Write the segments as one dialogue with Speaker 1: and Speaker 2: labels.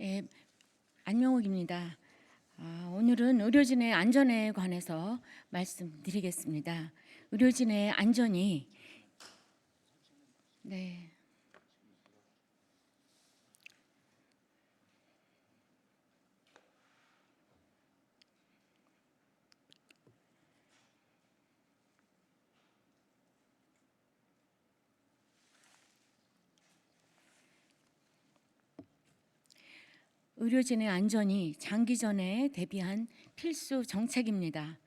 Speaker 1: 예, 안명옥입니다. 오늘은 의료진의 안전에 관해서 말씀드리겠습니다. 의료진의 안전이 네, 의료진의 안전이 장기전에 대비한 필수 정책입니다.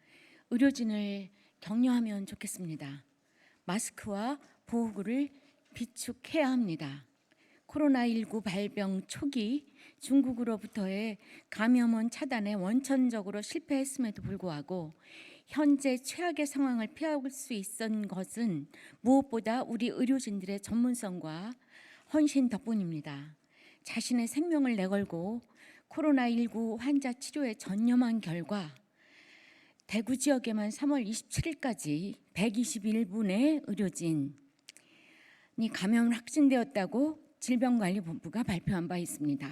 Speaker 1: 의료진을 격려하면 좋겠습니다. 마스크와 보호구를 비축해야 합니다. 코로나19 발병 초기 중국으로부터의 감염원 차단에 원천적으로 실패했음에도 불구하고 현재 최악의 상황을 피할 수 있었던 것은 무엇보다 우리 의료진들의 전문성과 헌신 덕분입니다. 자신의 생명을 내걸고 코로나19 환자 치료에 전념한 결과 대구 지역에만 3월 27일까지 121분의 의료진이 감염 확진되었다고 질병관리본부가 발표한 바 있습니다.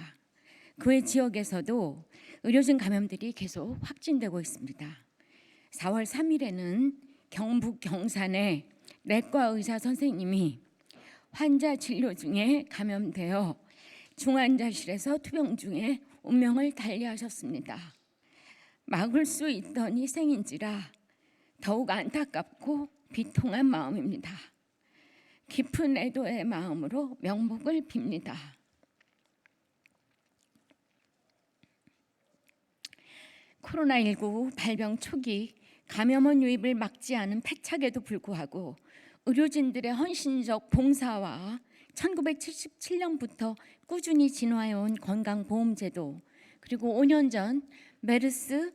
Speaker 1: 그 외 지역에서도 의료진 감염들이 계속 확진되고 있습니다. 4월 3일에는 경북 경산의 내과 의사 선생님이 환자 진료 중에 감염되어 중환자실에서 투병 중에 운명을 달리하셨습니다. 막을 수 있던 희생인지라 더욱 안타깝고 비통한 마음입니다. 깊은 애도의 마음으로 명복을 빕니다. 코로나19 발병 초기 감염원 유입을 막지 않은 패착에도 불구하고 의료진들의 헌신적 봉사와 1977년부터 꾸준히 진화해온 건강보험제도, 그리고 5년 전 메르스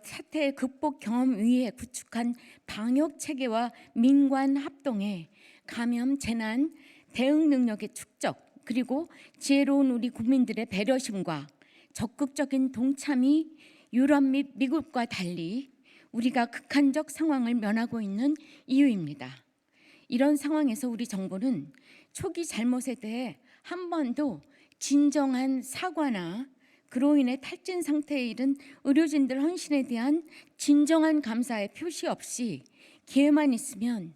Speaker 1: 사태 극복 경험 위에 구축한 방역 체계와 민관 합동에 감염 재난 대응 능력의 축적, 그리고 지혜로운 우리 국민들의 배려심과 적극적인 동참이 유럽 및 미국과 달리 우리가 극한적 상황을 면하고 있는 이유입니다. 이런 상황에서 우리 정부는 초기 잘못에 대해 한 번도 진정한 사과나 그로 인해 탈진 상태에 이른 의료진들 헌신에 대한 진정한 감사의 표시 없이 기회만 있으면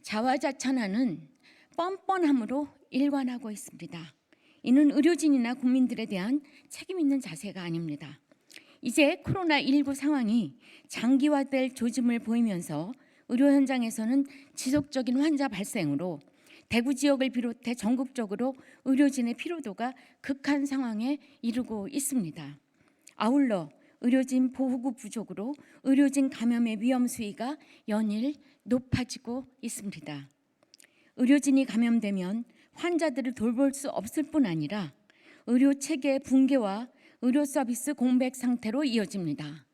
Speaker 1: 자화자찬하는 뻔뻔함으로 일관하고 있습니다. 이는 의료진이나 국민들에 대한 책임 있는 자세가 아닙니다. 이제 코로나19 상황이 장기화될 조짐을 보이면서 의료 현장에서는 지속적인 환자 발생으로 대구 지역을 비롯해 전국적으로 의료진의 피로도가 극한 상황에 이르고 있습니다. 아울러 의료진 보호구 부족으로 의료진 감염의 위험 수위가 연일 높아지고 있습니다. 의료진이 감염되면 환자들을 돌볼 수 없을 뿐 아니라 의료 체계의 붕괴와 의료 서비스 공백 상태로 이어집니다.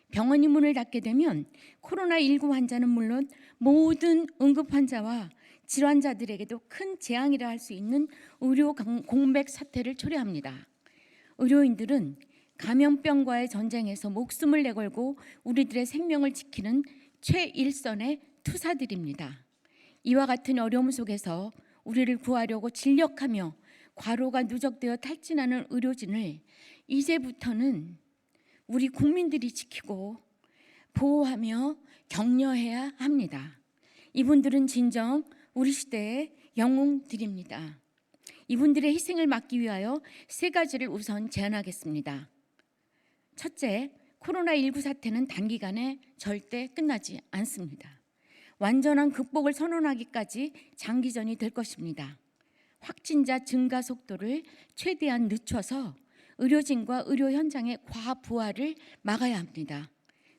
Speaker 1: 병원이 문을 닫게 되면 코로나19 환자는 물론 모든 응급 환자와 질환자들에게도 큰 재앙이라 할 수 있는 의료 공백 사태를 초래합니다. 의료인들은 감염병과의 전쟁에서 목숨을 내걸고 우리들의 생명을 지키는 최일선의 투사들입니다. 이와 같은 어려움 속에서 우리를 구하려고 진력하며 과로가 누적되어 탈진하는 의료진을 이제부터는 우리 국민들이 지키고 보호하며 격려해야 합니다. 이분들은 진정 우리 시대의 영웅들입니다. 이분들의 희생을 막기 위하여 세 가지를 우선 제안하겠습니다. 첫째, 코로나19 사태는 단기간에 절대 끝나지 않습니다. 완전한 극복을 선언하기까지 장기전이 될 것입니다. 확진자 증가 속도를 최대한 늦춰서 의료진과 의료 현장의 과부하를 막아야 합니다.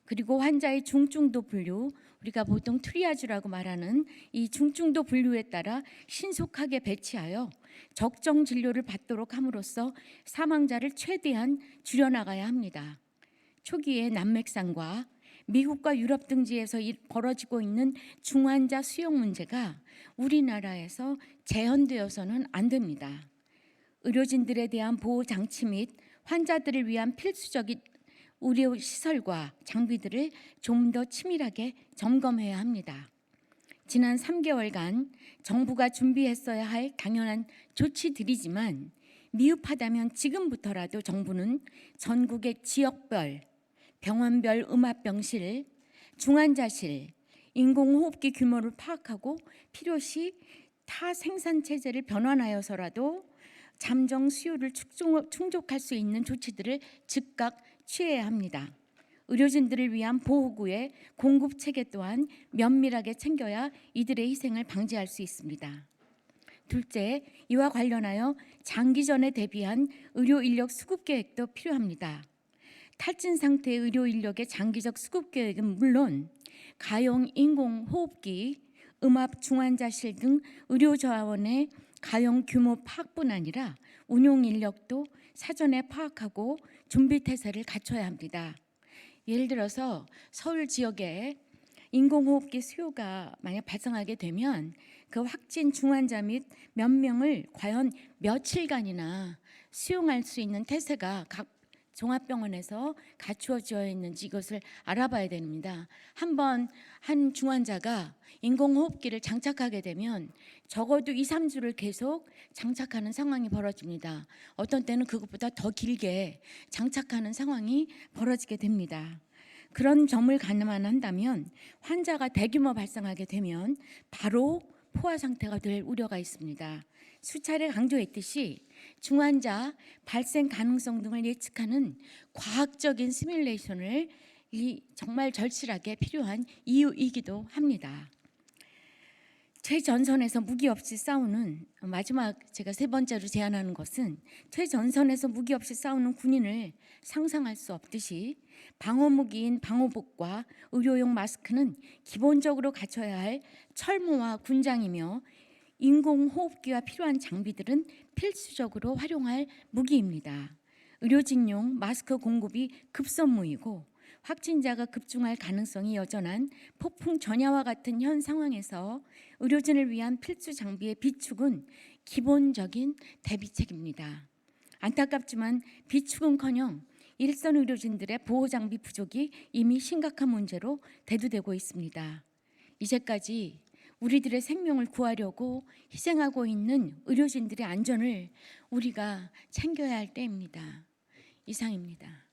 Speaker 1: 그리고 환자의 중증도 분류, 우리가 보통 트리아주라고 말하는 이 중증도 분류에 따라 신속하게 배치하여 적정 진료를 받도록 함으로써 사망자를 최대한 줄여나가야 합니다. 초기에 남맥상과 미국과 유럽 등지에서 벌어지고 있는 중환자 수용 문제가 우리나라에서 재현되어서는 안 됩니다. 의료진들에 대한 보호 장치 및 환자들을 위한 필수적인 의료 시설과 장비들을 좀 더 치밀하게 점검해야 합니다. 지난 3개월간 정부가 준비했어야 할 당연한 조치들이지만 미흡하다면 지금부터라도 정부는 전국의 지역별, 병원별 음압병실, 중환자실, 인공호흡기 규모를 파악하고 필요시 타 생산 체제를 변환하여서라도 잠정 수요를 충족할 수 있는 조치들을 즉각 취해야 합니다. 의료진들을 위한 보호구의 공급 체계 또한 면밀하게 챙겨야 이들의 희생을 방지할 수 있습니다. 둘째, 이와 관련하여 장기전에 대비한 의료 인력 수급 계획도 필요합니다. 탈진 상태의 의료 인력의 장기적 수급 계획은 물론 가용 인공호흡기, 음압 중환자실 등 의료 자원의 가용 규모 파악뿐 아니라 운용 인력도 사전에 파악하고 준비 태세를 갖춰야 합니다. 예를 들어서 서울 지역에 인공호흡기 수요가 만약 발생하게 되면 그 확진 중환자 및 몇 명을 과연 며칠간이나 수용할 수 있는 태세가 각 종합병원에서 갖추어져 있는지 이것을 알아봐야 됩니다. 한번 한 중환자가 인공호흡기를 장착하게 되면 적어도 2, 3주를 계속 장착하는 상황이 벌어집니다. 어떤 때는 그것보다 더 길게 장착하는 상황이 벌어지게 됩니다. 그런 점을 감안한다면 환자가 대규모 발생하게 되면 바로 포화 상태가 될 우려가 있습니다. 수차례 강조했듯이 중환자 발생 가능성 등을 예측하는 과학적인 시뮬레이션을 정말 절실하게 필요한 이유이기도 합니다. 최전선에서 무기 없이 싸우는 마지막 제가 세 번째로 제안하는 것은 최전선에서 무기 없이 싸우는 군인을 상상할 수 없듯이 방어무기인 방호복과 의료용 마스크는 기본적으로 갖춰야 할 철모와 군장이며 인공호흡기와 필요한 장비들은 필수적으로 활용할 무기입니다. 의료진용 마스크 공급이 급선무이고 확진자가 급증할 가능성이 여전한 폭풍 전야와 같은 현 상황에서 의료진을 위한 필수 장비의 비축은 기본적인 대비책입니다. 안타깝지만 비축은커녕 일선 의료진들의 보호 장비 부족이 이미 심각한 문제로 대두되고 있습니다. 이제까지 우리들의 생명을 구하려고 희생하고 있는 의료진들의 안전을 우리가 챙겨야 할 때입니다. 이상입니다.